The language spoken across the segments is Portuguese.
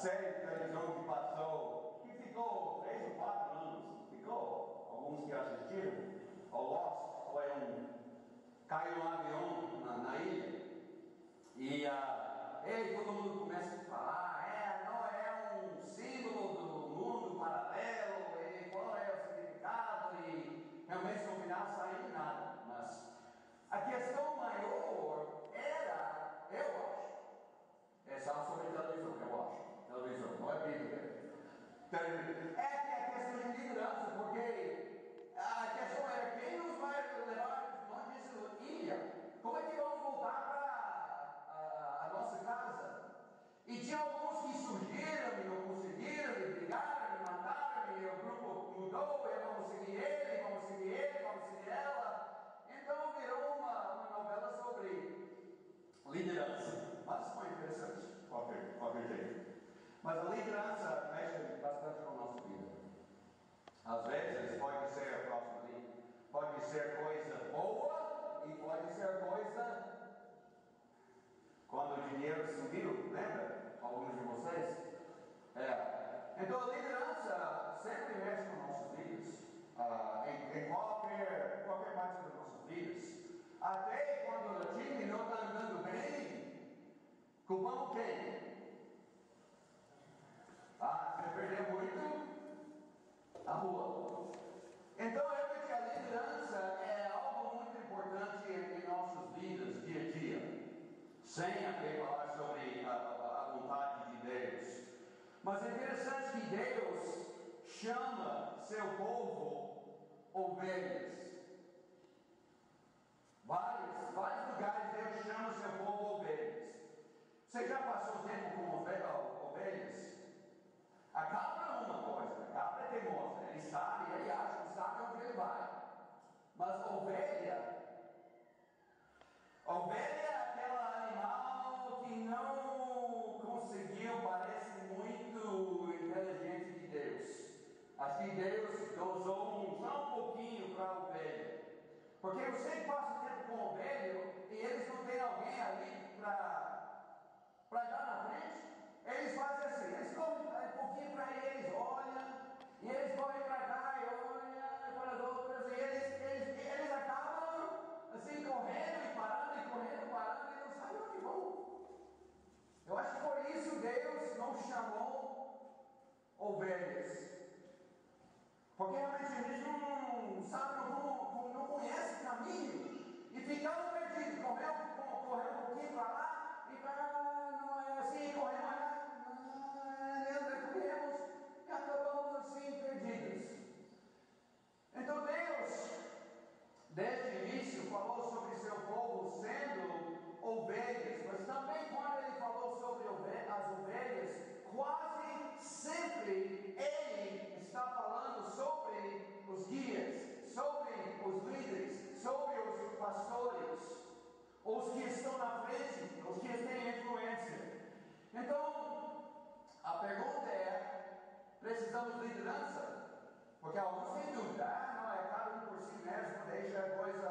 série de televisão que passou, que ficou 3 ou 4 anos, ficou, alguns que assistiram, o Lost, caiu um avião na ilha, e todo mundo começa a falar, não é um símbolo do mundo paralelo, e qual é o significado, e realmente no final saiu nada, mas a questão maior era, eu acho, é só sobre televisão, eu acho, televisão, não é Bíblia, é que a questão de liderança, porque a questão era quem nos vai levar, não disse ilha, como é que vamos voltar para a nossa casa? E tinha alguns que surgiram e não conseguiram, e brigaram, e mataram, e o grupo mudou, e vamos seguir ele, vamos seguir ela. Então virou uma novela sobre liderança, mas foi interessante, qualquer jeito. Mas a liderança mexe bastante com a nossa vida. Às vezes pode ser a próxima linha, pode ser coisa boa e pode ser coisa. Quando o dinheiro subiu, lembra? Alguns de vocês? Então a liderança sempre mexe com nossas vidas, em qualquer parte das nossas vidas. Até quando o time não está andando bem, culpamos quem? Você perdeu muito a rua. Então eu vejo que a liderança é algo muito importante em nossas vidas, dia a dia. Sem até falar sobre a vontade de Deus. Mas é interessante que Deus chama seu povo ovelhas. Vários lugares Deus chama seu povo ovelhas. Você já passou tempo com ovelhas? A cabra é uma coisa, a cabra é teimosa, ele acha que sabe onde ele vai. Mas a ovelha é aquela animal que não conseguiu, parece muito inteligente de Deus. Acho que Deus dosou só um pouquinho para a ovelha. Porque você passa tempo com a ovelha e eles não têm alguém ali para dar na frente. Eles fazem assim, eles correm um pouquinho para eles, olham, e eles correm para cá e olham para as outras, e eles acabam assim correndo e parando e não sabem onde vão. Eu acho que por isso Deus não chamou ovelhas, porque realmente a gente não sabe, não conhece o caminho, e ficamos perdidos, correr um pouquinho para lá e para lá, não é assim, corremos e acabamos assim perdidos. Então Deus, desde o início, falou sobre seu povo sendo ovelhas, mas também quando ele falou sobre as ovelhas, quase sempre ele está falando sobre os guias, sobre os líderes, sobre os pastores, os que estão na frente, os que têm influência. Então, a pergunta é: precisamos de liderança? Porque alguns têm dúvida, não, é cada um por si mesmo, deixa a coisa.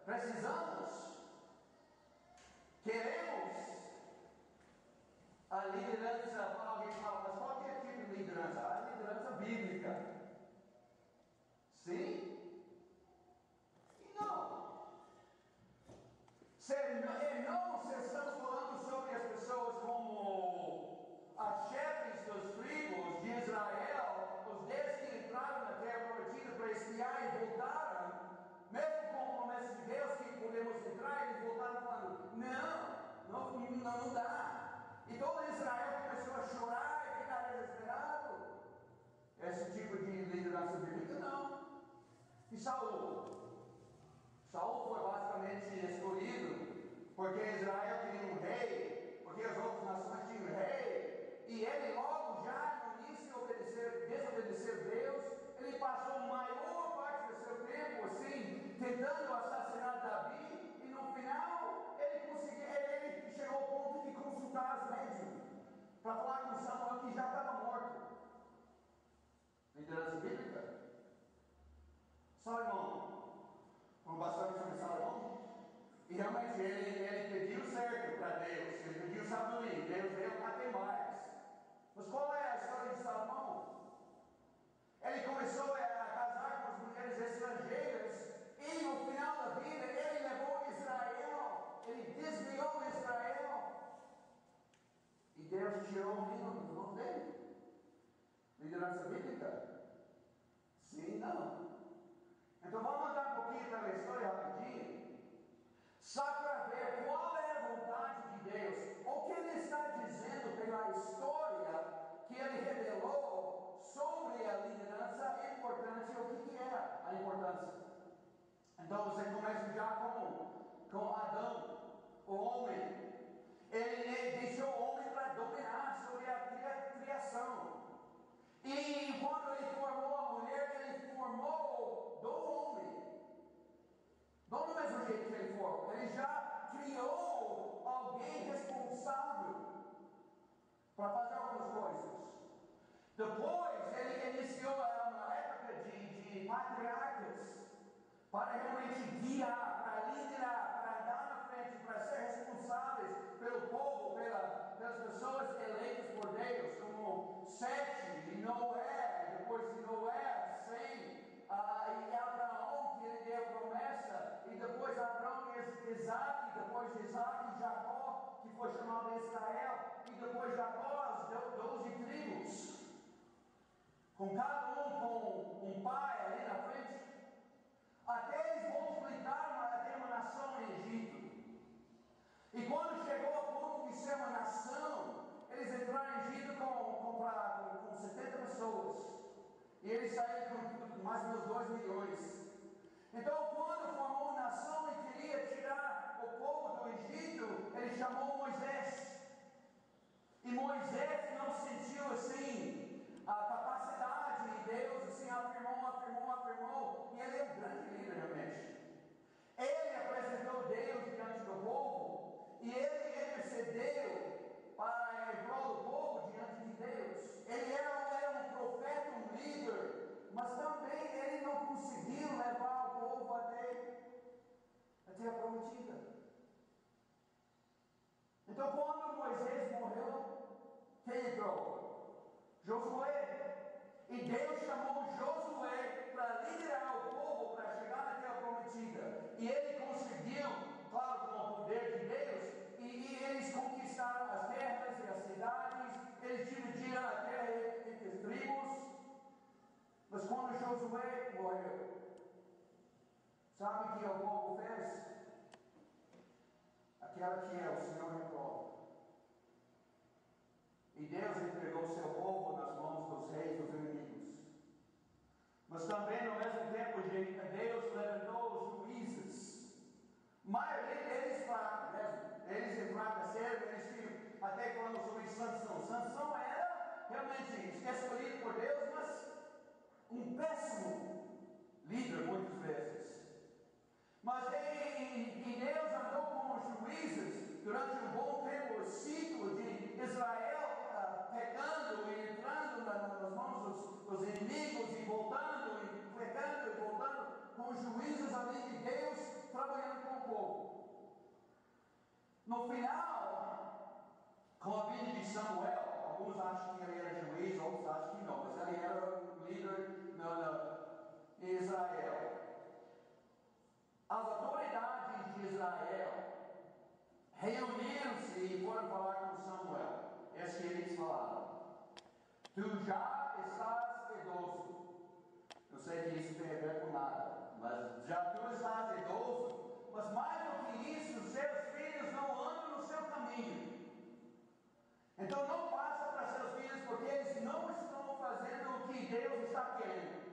Precisamos? Queremos a liderança? Alguém fala, mas qual é o tipo de liderança? A liderança bíblica. Sim? E não. Não, se estamos falando sobre as pessoas como as chefes dos tribos de Israel, os 10 que entraram na terra prometida para espiar e voltaram, mesmo com a promessa de Deus que podemos entrar, eles voltaram falando, não dá. E todo Israel começou a chorar e ficar desesperado. Esse tipo de liderança bíblica, não. E Saul foi basicamente escolhido porque Israel queria um rei, porque as outras nações tinham um rei, e ele logo já no início desobedecer Deus. Ele passou a maior parte do seu tempo assim, tentando assassinar Davi, e no final ele chegou ao ponto de consultar as médiuns para falar com Samuel que já estava morto. Liderança bíblica? Salomão, falou bastante sobre Salomão, e realmente ele pediu certo para Deus, ele pediu sabedoria, Deus deu até mais. Mas qual é a história de Salomão? Ele começou a casar com as mulheres estrangeiras e no final da vida ele levou Israel, ele desviou Israel. E Deus tirou o reino dos mãos dele. Liderança bíblica? Sim, não. Então vamos andar um pouquinho pela história rapidinho, só para ver qual é a vontade de Deus, o que Ele está dizendo pela história que Ele revelou sobre a liderança, a importância, o que é a importância. Então você começa já com Adão, o homem. Ele deixou o homem para dominar sobre a criação. E quando ele formou a mulher, ele formou do homem. Não do mesmo jeito que ele formou. Ele já criou alguém responsável para fazer algumas coisas. Depois ele iniciou uma época de patriarcas para realmente guiar, para liderar, para andar na frente, para ser responsáveis pelo povo, pelas pessoas eleitas por Deus, como Sete e Noé, depois de Noé, Sem, e Abraão, que ele deu promessa, e depois Abraão e Isaac, depois de Isaac e Jacó, que foi chamado Israel, e depois Jacó, as 12 tribos, com cada um com um pai ali na frente, até eles multiplicaram até uma nação em Egito. E quando chegou ao ponto de ser uma nação, eles entraram em Egito com 70 pessoas. E eles saíram com mais ou menos 2 milhões. Então, quando formou uma nação e queria tirar o povo do Egito, ele chamou Moisés. E Moisés não sentiu assim a capacidade, e Deus assim afirmou, e ele é um grande líder realmente. Ele apresentou Deus diante do povo, e ele intercedeu em prol do povo diante de Deus. Ele era um profeta, um líder, mas também ele não conseguiu levar o povo até a prometida. Então, quando Moisés morreu, quem entrou? Josué. E Deus chamou Josué para liderar o povo para chegar na terra prometida. E ele conseguiu, claro, com o poder de Deus, e eles conquistaram as terras e as cidades, eles dividiram a terra entre as tribos. Mas quando Josué morreu, sabe o que o povo fez? Aquela que o Senhor reprova. E Deus entregou seu povo nas mãos dos reis, dos inimigos. Mas também, no mesmo tempo, Deus levantou os juízes. A maioria deles fracos mesmo. Eles enfraqueceram, eles tinham, até falando sobre Sansão. Sansão era realmente escolhido por Deus, mas um péssimo líder muitas vezes. Mas Deus andou com os juízes durante um bom tempo, o ciclo de Israel pegando e entrando nas mãos dos inimigos e voltando, e pegando e voltando, com os juízes ali de Deus trabalhando com o povo. No final, com a vinda de Samuel, alguns acham que ele era juiz, outros acham que não, mas ele era um líder em Israel. As autoridades de Israel reuniram-se e foram falar com Samuel. É que eles falaram: tu já estás idoso. Eu sei que isso tem a ver com nada, mas já tu estás idoso, mas mais do que isso, seus filhos não andam no seu caminho. Então não passa para seus filhos, porque eles não estão fazendo o que Deus está querendo.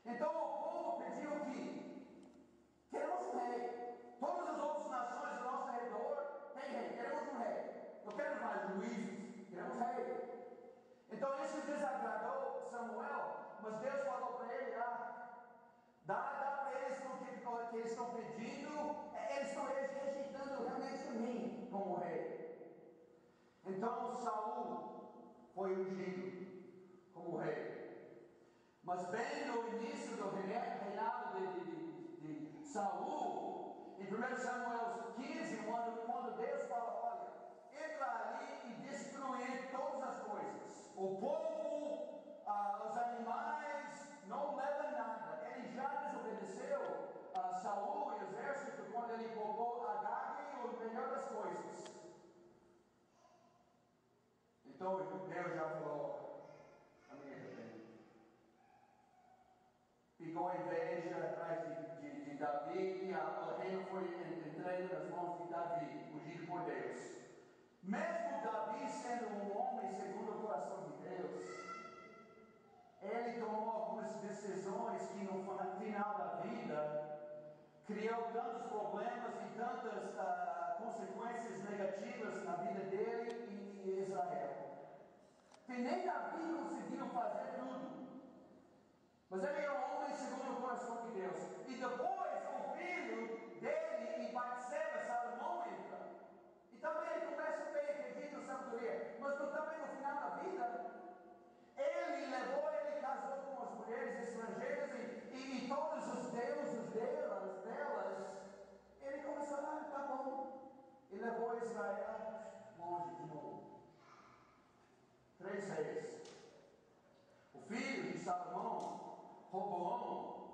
Então o povo pediu o que? Queremos um rei. Todas as outras nações ao nosso redor têm rei. Queremos um rei. Não queremos mais juízes. Queremos rei. Então isso desagradou Samuel. Mas Deus falou para ele: dá para eles o que eles estão pedindo. Eles estão rejeitando realmente a mim como rei. Então Saul foi ungido como rei. Mas bem no início do reinado de Saul, em 1 Samuel 15, quando Deus fala: olha, entra ali e destruir todas as coisas. povo, os animais, não leva nada. Ele já desobedeceu a Saul e o exército quando ele colocou Agag o melhor das coisas. Então Deus já falou, a minha arrependo. Ficou inveja atrás de Davi, e o reino foi entregue nas mãos de Davi, ungido por Deus. Mesmo Davi sendo um homem segundo o coração de Deus, ele tomou algumas decisões que no final da vida criou tantos problemas e tantas consequências negativas na vida dele e de Israel. Que nem Davi conseguiu fazer tudo. Mas ele era um homem segundo o coração de Deus. E depois o filho dele e Batseba, Salomão, entra. E também ele começa bem, acredita na sabedoria. Mas também no final da vida, ele casou com as mulheres estrangeiras e todos os deuses delas, ele começou a tá bom. E levou Israel longe de novo. 3 reis. O filho de Salomão, Roboão,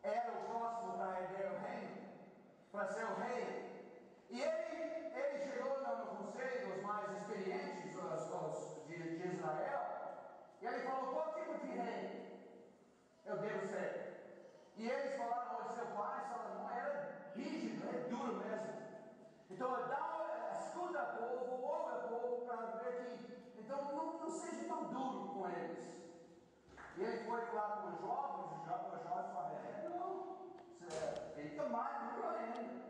era o próximo para herder o reino, para ser o rei. E ele chegou no conselho dos mais experientes de Israel, e ele falou: qual tipo de rei eu devo ser? E eles falaram: olha, seu pai Salomão era rígido, é duro mesmo. Então escuta o povo, ouve o povo para ver que, então não seja tão duro com eles. E ele foi falar com os jovens falaram: não, fica mais duro ainda.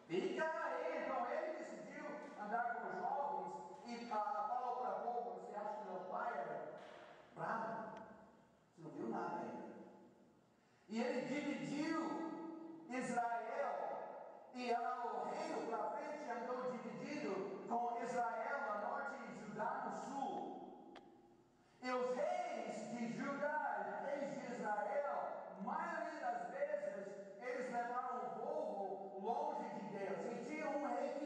Fica aí. Então ele decidiu andar com os jovens e falou para o povo: você acha que meu pai era bravo? Você não viu nada ainda. E ele dividiu Israel, e o reino para frente andou dividido com Israel no norte e Judá no sul. E os reis de Judá, reis de Israel, maioria das vezes, eles levaram o povo longe de Deus. E tinha um rei que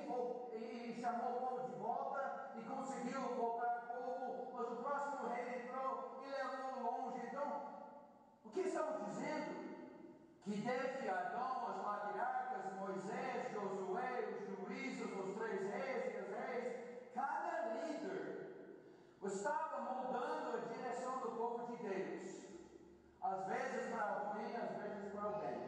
chamou o povo de volta e conseguiu voltar o povo, mas o próximo rei entrou e levou longe. Então, o que estamos dizendo? Que desde Adão, os patriarcas, Moisés, Josué, os juízes, os 3 reis e os reis, cada líder estava moldando a direção do povo de Deus, às vezes para o ruim, às vezes para o bem.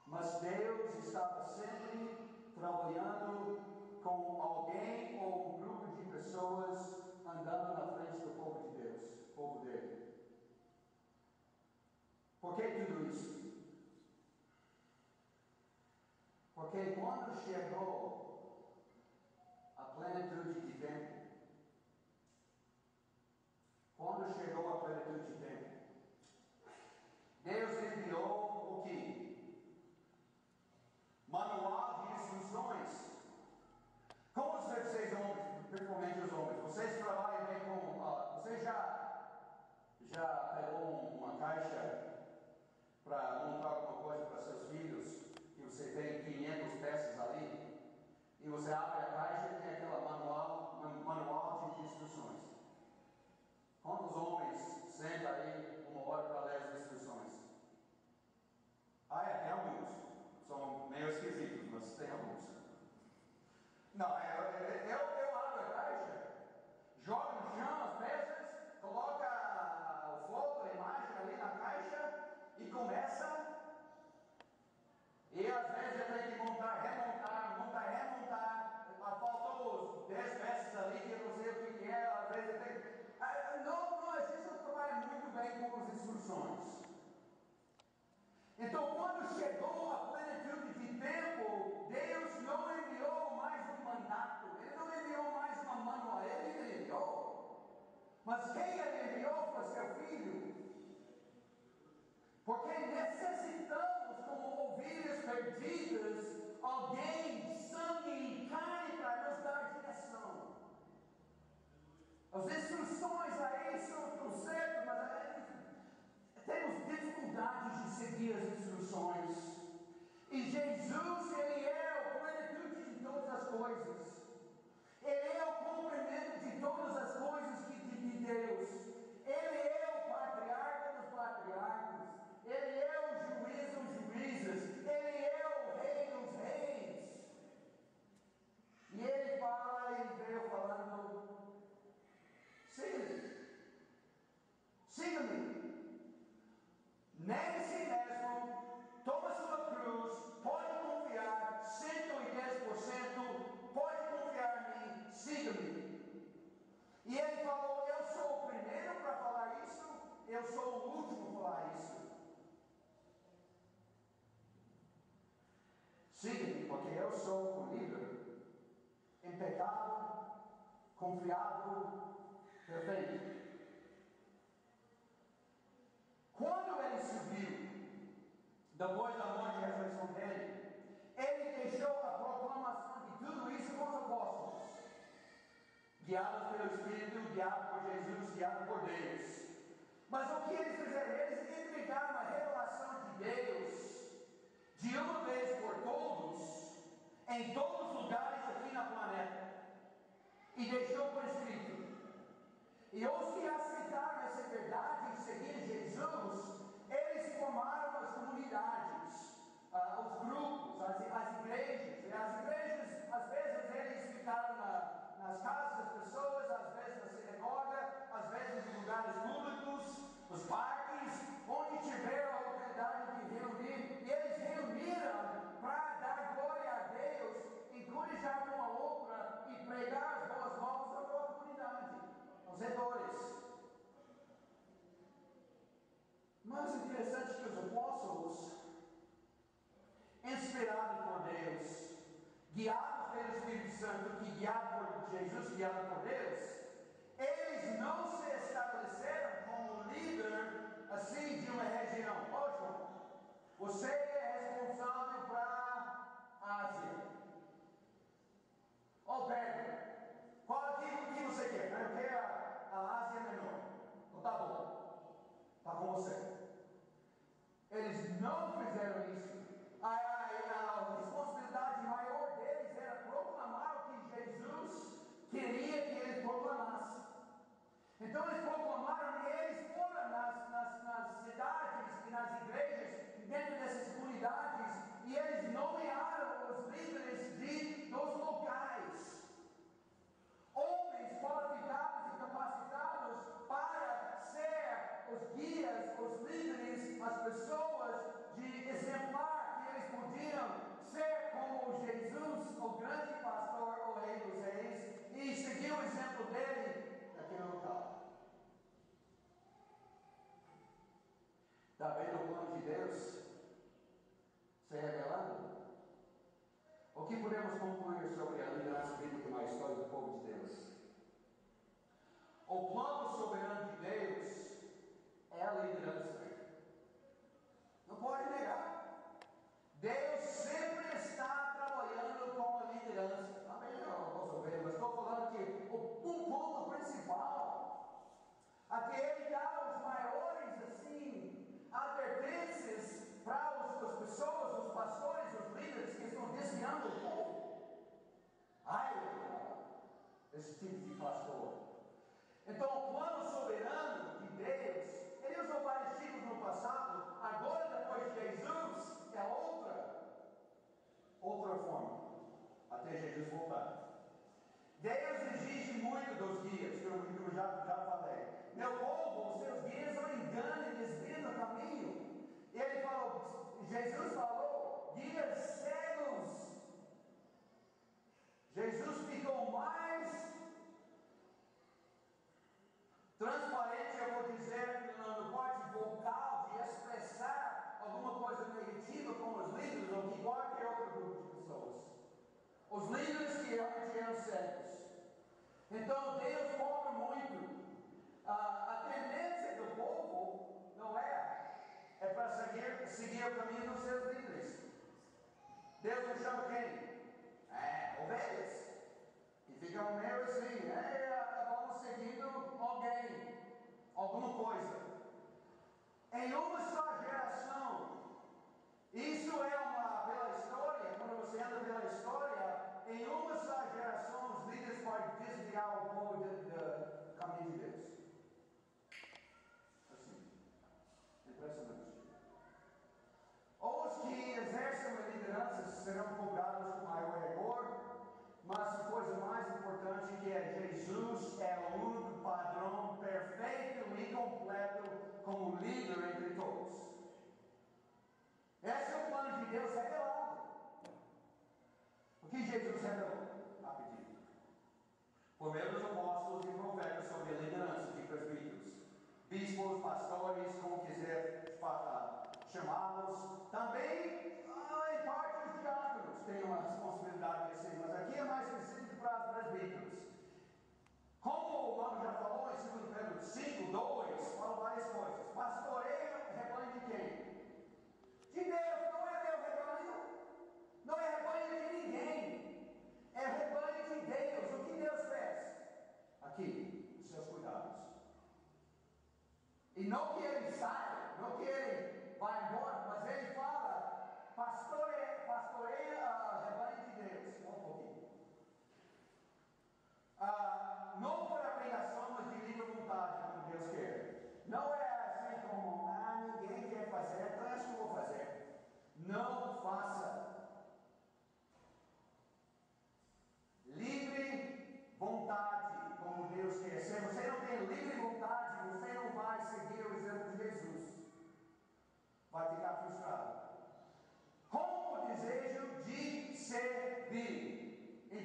Mas Deus estava sempre trabalhando com alguém ou um grupo de pessoas andando na frente do povo de Deus, o povo dele. Por que tudo isso? Porque quando chegou a plenitude de tempo, Deus enviou o que? Manual de instruções. Como vocês homens, principalmente os homens, vocês trabalham bem com... você já pegou uma caixa para montar alguma coisa para seus filhos, que você tem 500 peças ali, e você abre a caixa e tem aquela manual de instruções. Quantos homens sentam aí 1 hora para ler as instruções? Tem alguns. São meio esquisitos, mas tem alguns. Não, eu abro a caixa, jogo no chão as peças, coloca o foto, a imagem ali na caixa e começa. E às vezes eu tenho que montar, remontar. Faltou 10 peças ali que eu não sei o que é. Às vezes eu tenho que. Não, a gente não trabalha muito bem com as instruções. Então, quando chegou a plenitude de tempo, Deus não enviou mais um mandato, Ele não enviou mais uma manual, Ele enviou. Mas quem Ele enviou foi seu filho. Porque necessitamos, como ovelhas perdidas, alguém de sangue e carne para nos dar direção. As instruções aí são certas, mas temos dificuldades de seguir as instruções. E Jesus, Ele é a plenitude de todas as coisas. Ele é o cumprimento de Siga-me, porque eu sou o líder, impecável, confiável, perfeito. Quando ele subiu, depois da morte e ressurreição dele, ele deixou a proclamação de tudo isso com os apóstolos, guiados pelo Espírito, guiados por Jesus, guiados por Deus. Mas o que eles fizeram? Eles entregaram a revelação de Deus de uma vez por todos, em todos os lugares aqui na planeta, e deixou por escrito. E os que aceitaram essa verdade e seguiram Jesus, eles formaram as comunidades, os grupos, as igrejas. E as igrejas, às vezes, eles ficaram nas casas das pessoas, às vezes na sinagoga, às vezes em lugares públicos, os parques, onde tiveram a oportunidade de reunir. E eles reuniram para dar glória a Deus, encorajar uma outra e pregar as boas novas à própria comunidade, aos redores. Mas o interessante é que os apóstolos, inspirados por Deus, guiados pelo Espírito Santo, que guiados por Jesus, guiados por Deus, eles não se estabeleceram como líder assim de uma região. Ô João, você é responsável para a Ásia. Ô Pedro, qual aqui o que você quer? Eu quero a Ásia Menor. Então tá bom, tá com você. Eles não fizeram isso. A responsabilidade maior deles era proclamar o que Jesus queria que eles proclamassem. Então eles proclamaram e eles foram nas cidades e nas igrejas, dentro dessas comunidades, e eles nomearam os líderes dos locais, homens qualificados e capacitados para ser os guias, os líderes, as pessoas de exemplar, que eles podiam ser como Jesus, o grande pastor, o rei dos reis, e seguir o exemplo dele naquele local. Está vendo o plano de Deus se revelando? O que podemos concluir sobre a liderança bíblica na história do povo de Deus? O plano soberano de Deus é a liderança. Não pode negar. Deus sempre está trabalhando com a liderança. Também não posso ver, mas estou falando que o ponto principal, a que ele dá os maiores advertências para as pessoas, os pastores, os líderes que estão desviando o povo. Ai, esse tipo de pastor. Então, o plano soberano de Deus, ele usou vários tipos no passado, agora, depois de Jesus, é outra forma, até Jesus voltar. Deus exige muito dos guias, que eu já falei. Meu povo, os seus guias não enganam e desviam do caminho. E ele falou, Jesus falou, guias cegos. Jesus ficou mais transparente, eu vou dizer, no parte vocal, de expressar alguma coisa negativa com os líderes ou de qualquer outro grupo de pessoas. Os líderes que realmente eram cegos. Então Deus cobra muito. A tendência do povo não é para seguir o caminho dos seus líderes. Deus nos chama quem? Ovelhas. E ficam meio assim, acabamos seguindo alguém, alguma coisa. Em uma só geração, isso pela história, quando você anda pela história, em uma só geração, os líderes podem desviar o povo do caminho de Deus. Assim, impressionante. Os que exercem a liderança serão cobrados com maior rigor, mas a coisa mais importante que é Jesus é o único padrão perfeito e completo como líder entre todos. Esse é o plano de Deus revelado. O que Jesus revelou? Rapidinho. Por meio dos apóstolos e profetas sobre a liderança de presbíteros, bispos, pastores, como quiser chamá-los, também em parte os diáconos.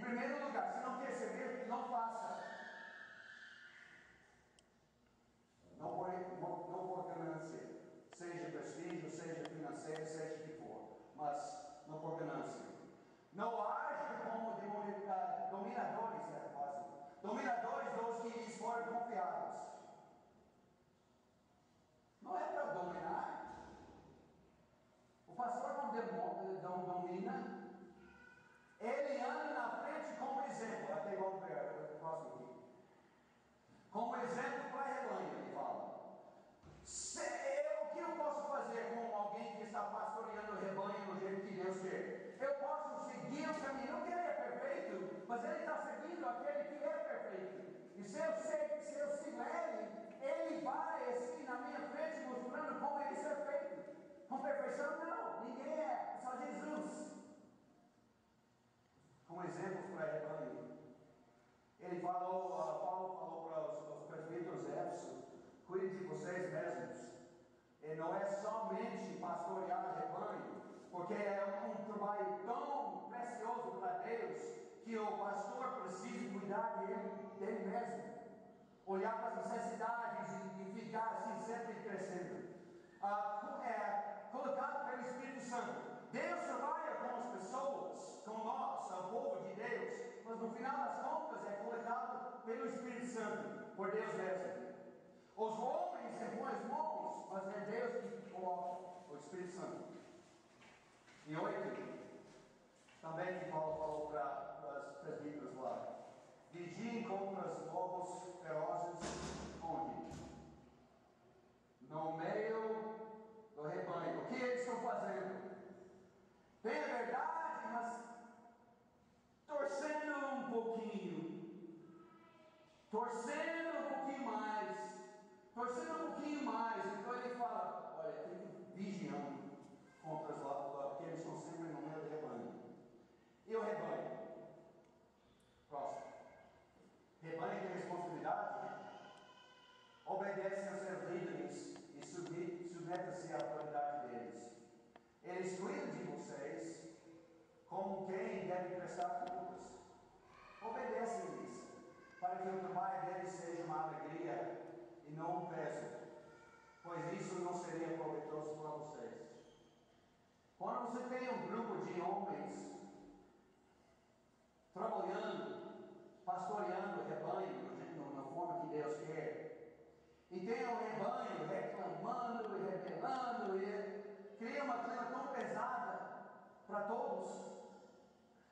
primeiro lugar, se não quer servir, não faça. Não por ganância, seja prestígio, seja financeiro, seja o que for, mas não por ganância. Não haja como dominadores, dominadores dos que lhes foram confiados. Não é para dominar. O pastor não domina. Ele anda na frente como exemplo. Até igual o próximo aqui. Como exemplo para rebanho, ele fala. O que eu posso fazer com alguém que está pastoreando o rebanho do jeito que Deus quer? Eu posso seguir o caminho. Não que ele é perfeito, mas ele está seguindo aquele que é perfeito. E se eu sigo ele vai assim na minha frente mostrando como ele ser feito. Com perfeição, não. Ninguém é. Só Jesus. Como exemplos para rebanho. Paulo falou para os presbíteros Éfeso: cuide de vocês mesmos. E não é somente pastorear rebanho, porque é um trabalho tão precioso para Deus, que o pastor precisa cuidar dele mesmo, olhar para as necessidades e ficar assim sempre crescendo. Colocado pelo Espírito Santo. Deus trabalha com as pessoas, com nós, o povo de Deus, mas no final das contas é colocado pelo Espírito Santo, por Deus mesmo. Os homens têm boas mãos, mas é Deus que coloca o Espírito Santo. E 8, também que Paulo falou para os presbíteros lá: vigiem contra os lobos ferozes, onde? No meio do rebanho. O que eles estão fazendo? Tem a verdade, mas torcendo um pouquinho, torcendo um pouquinho mais, Então ele fala: olha, tem que vigiando contra os lobos, porque eles estão sempre no meio do rebanho. E o rebanho? Próximo. Rebanho tem responsabilidade, obedecem aos seus líderes e submetem-se à autoridade deles. Eles cuidam de vocês como quem deve prestar contas. Obedecem-lhes, para que o trabalho deles seja uma alegria e não um peso, pois isso não seria proveitoso para vocês. Quando você tem um grupo de homens trabalhando, pastoreando o rebanho na forma que Deus quer, e tem um rebanho reclamando e rebelando, e cria uma clima tão pesada para todos.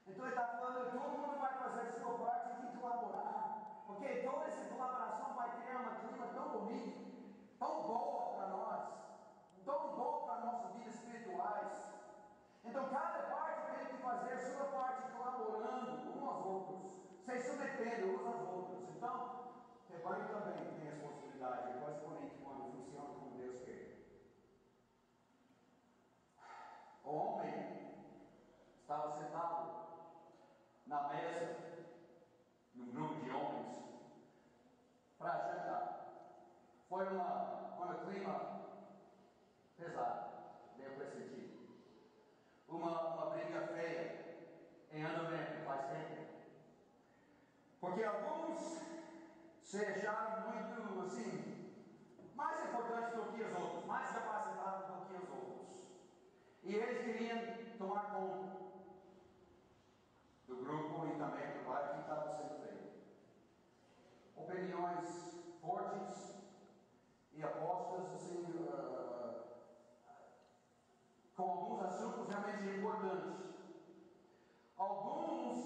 Então ele está falando que todo mundo vai fazer a sua parte e colaborar, porque toda essa colaboração vai criar uma clima tão bonita, tão boa para nós, tão boa para nossas vidas espirituais. Então cada parte tem que fazer a sua parte, colaborando uns aos outros, se submetendo uns aos outros. Então o rebanho também tem responsabilidade, é quase bonito quando funciona como Deus quer. O homem estava sentado na mesa, num grupo de homens, para jantar. Foi um clima pesado, deu para sentir. Uma briga feia em andamento faz tempo. Porque alguns se acharam muito assim, mais importantes do que os outros, mais capacitados do que os outros. E eles queriam tomar conta do grupo e também do trabalho que estava sendo feito. Opiniões fortes e apostas assim, com alguns assuntos realmente importantes. Alguns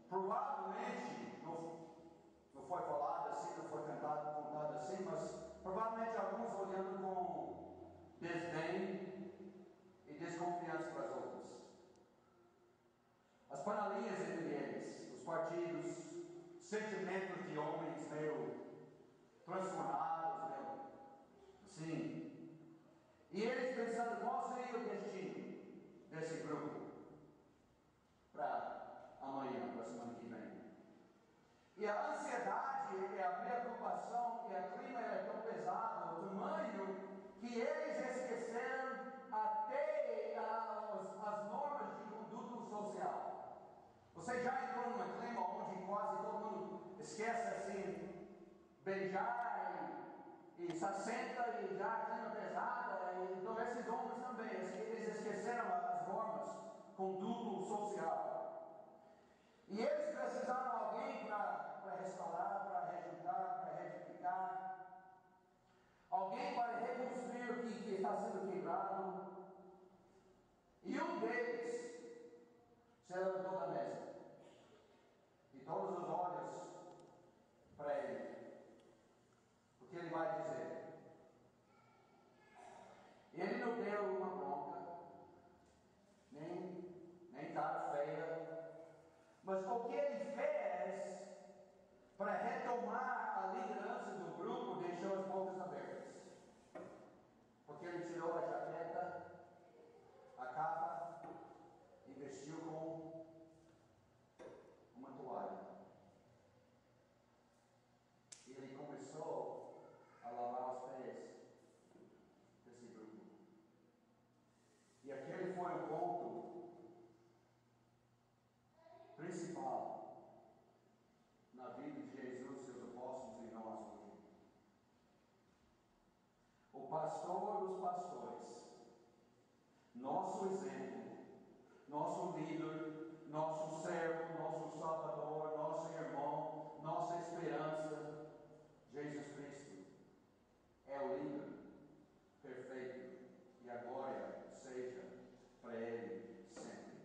provavelmente não foi falado assim, não foi contado assim, mas provavelmente alguns olhando com desdém e desconfiança para as outras. As panelinhas entre eles, os partidos, sentimentos de homens meio transformados, meio assim. E eles pensando qual seria o destino desse grupo para amanhã, para a semana que vem. E a ansiedade, e a preocupação, e a clima era tão pesado, o tamanho, que eles esqueceram até as normas de conduta social. Você já entrou numa pregar e se assenta e já clima pesada. Então esses homens também, eles esqueceram as normas, conduto social. E eles precisaram de alguém para restaurar, para rejuntar, para retificar. Alguém para reconstruir o que está sendo quebrado. E um deles se levantou da mesa. E todos os olhos para ele. O que ele vai dizer? Ele não deu uma bronca, nem cara feia, mas o que ele fez para retomar a liderança do grupo deixou as bocas abertas. Porque ele tirou a jaqueta, a capa e vestiu com uma toalha. E ele começou a lavar os pés desse grupo. E aquele foi o ponto principal na vida de Jesus, seus apóstolos e nós hoje. O pastor dos pastores, nosso exemplo, nosso líder, nosso servo, nosso salvador, nosso irmão, nossa esperança, Jesus Cristo, é o líder perfeito, e a glória seja para Ele sempre.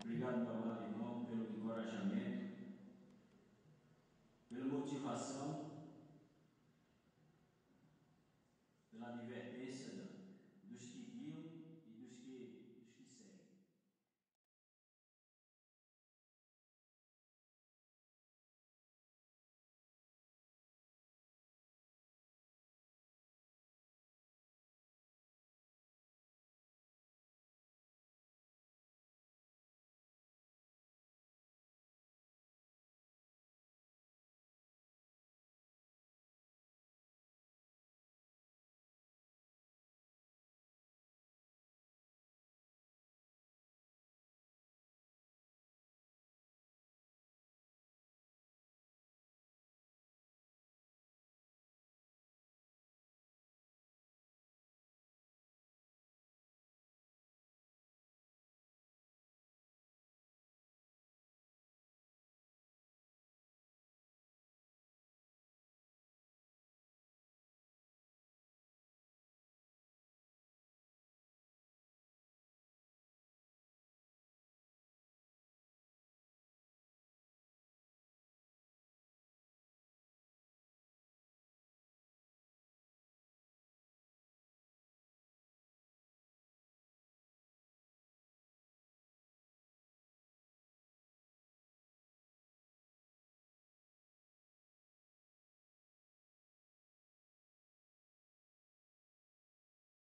Obrigado, meu amado irmão, pelo encorajamento, pela motivação, pela advertência